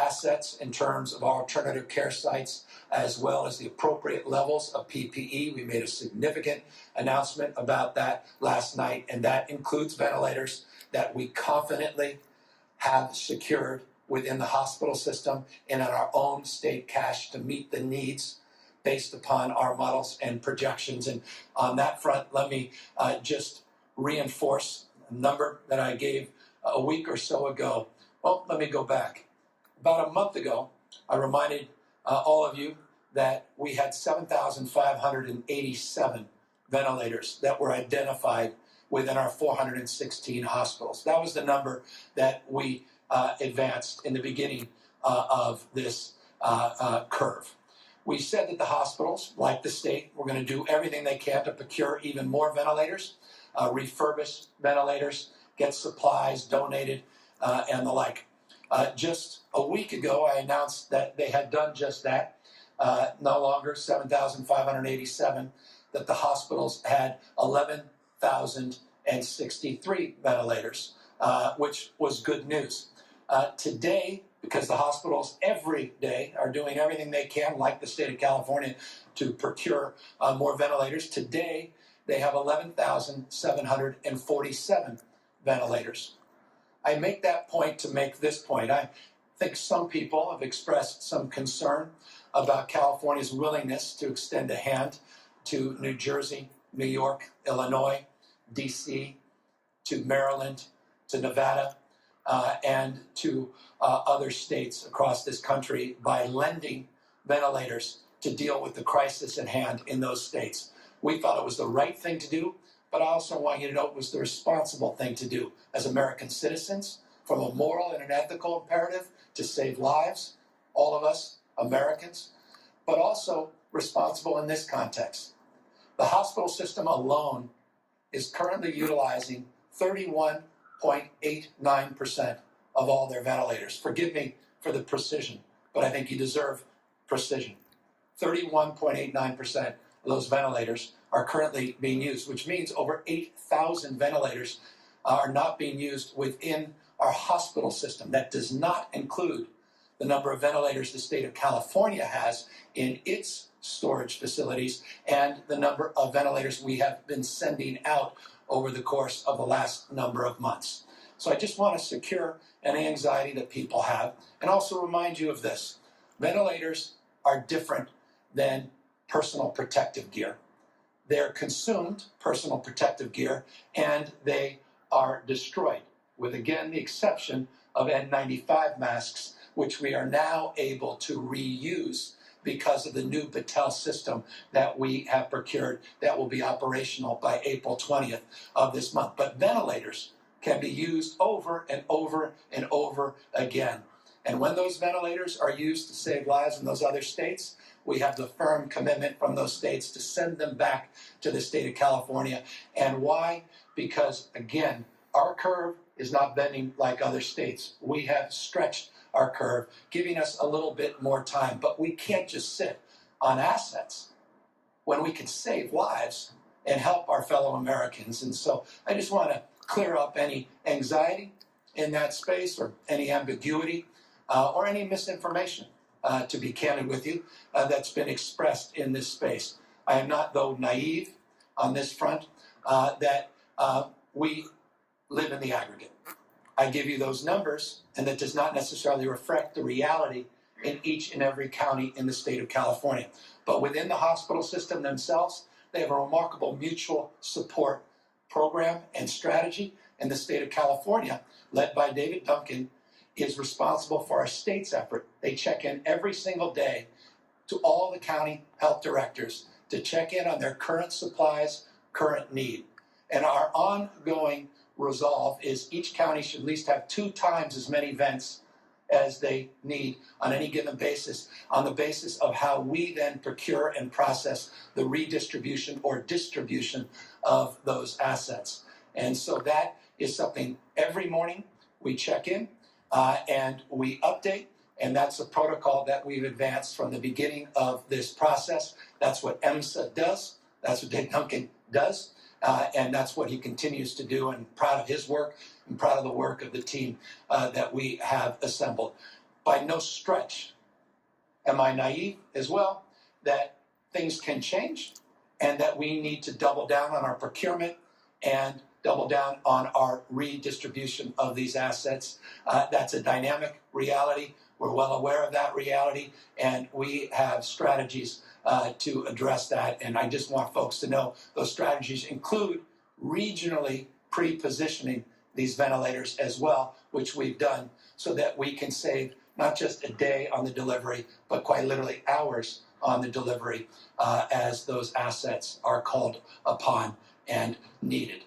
assets in terms of our alternative care sites, as well as the appropriate levels of PPE. We made a significant announcement about that last night, and that includes ventilators that we confidently have secured within the hospital system and in our own state cash to meet the needs based upon our models and projections. And on that front, let me just reinforce a number that I gave a week or so ago. Well, let me go back. About a month ago, I reminded all of you that we had 7,587 ventilators that were identified within our 416 hospitals. That was the number that we advanced in the beginning of this curve. We said that the hospitals, like the state, were going to do everything they can to procure even more ventilators, refurbish ventilators, get supplies donated, and the like. Just a week ago, I announced that they had done just that. No longer 7,587, that the hospitals had 11,063 ventilators, which was good news. Today, because the hospitals every day are doing everything they can, like the state of California, to procure more ventilators, today they have 11,747 ventilators. I make that point to make this point. I think some people have expressed some concern about California's willingness to extend a hand to New Jersey, New York, Illinois, D.C., to Maryland, to Nevada, and to other states across this country by lending ventilators to deal with the crisis at hand in those states. We thought it was the right thing to do, but I also want you to know it was the responsible thing to do as American citizens, from a moral and an ethical imperative to save lives, all of us Americans, but also responsible in this context. The hospital system alone is currently utilizing 31.89% of all their ventilators. Forgive me for the precision, but I think you deserve precision. 31.89% of those ventilators are currently being used, which means over 8,000 ventilators are not being used within our hospital system. That does not include the number of ventilators the state of California has in its storage facilities and the number of ventilators we have been sending out over the course of the last number of months. So I just want to secure any anxiety that people have and also remind you of this. Ventilators are different than personal protective gear. They're consumed personal protective gear and they are destroyed, with again the exception of N95 masks, which we are now able to reuse because of the new Battelle system that we have procured that will be operational by April 20th of this month. But ventilators can be used over and over and over again. And when those ventilators are used to save lives in those other states, we have the firm commitment from those states to send them back to the state of California. And why? Because, again, our curve is not bending like other states. We have stretched our curve, giving us a little bit more time. But we can't just sit on assets when we can save lives and help our fellow Americans. And so I just want to clear up any anxiety in that space or any ambiguity or any misinformation, to be candid with you, that's been expressed in this space. I am not, though, naive on this front, that we live in the aggregate. I give you those numbers, and that does not necessarily reflect the reality in each and every county in the state of California. But within the hospital system themselves, they have a remarkable mutual support program and strategy. And the state of California, led by David Duncan, is responsible for our state's effort. They check in every single day to all the county health directors to check in on their current supplies, current need. And our ongoing resolve is each county should at least have 2 times as many vents as they need on any given basis, on the basis of how we then procure and process the redistribution or distribution of those assets. And so that is something every morning we check in and we update, and that's a protocol that we've advanced from the beginning of this process. That's what EMSA does. That's what Dave Duncan does. And that's what he continues to do, and proud of his work and proud of the work of the team that we have assembled. by no stretch am I naive as well that things can change and that we need to double down on our procurement and double down on our redistribution of these assets. That's a dynamic reality. We're well aware of that reality, and we have strategies to address that. And I just want folks to know those strategies include regionally pre-positioning these ventilators as well, which we've done so that we can save not just a day on the delivery, but quite literally hours on the delivery as those assets are called upon and needed.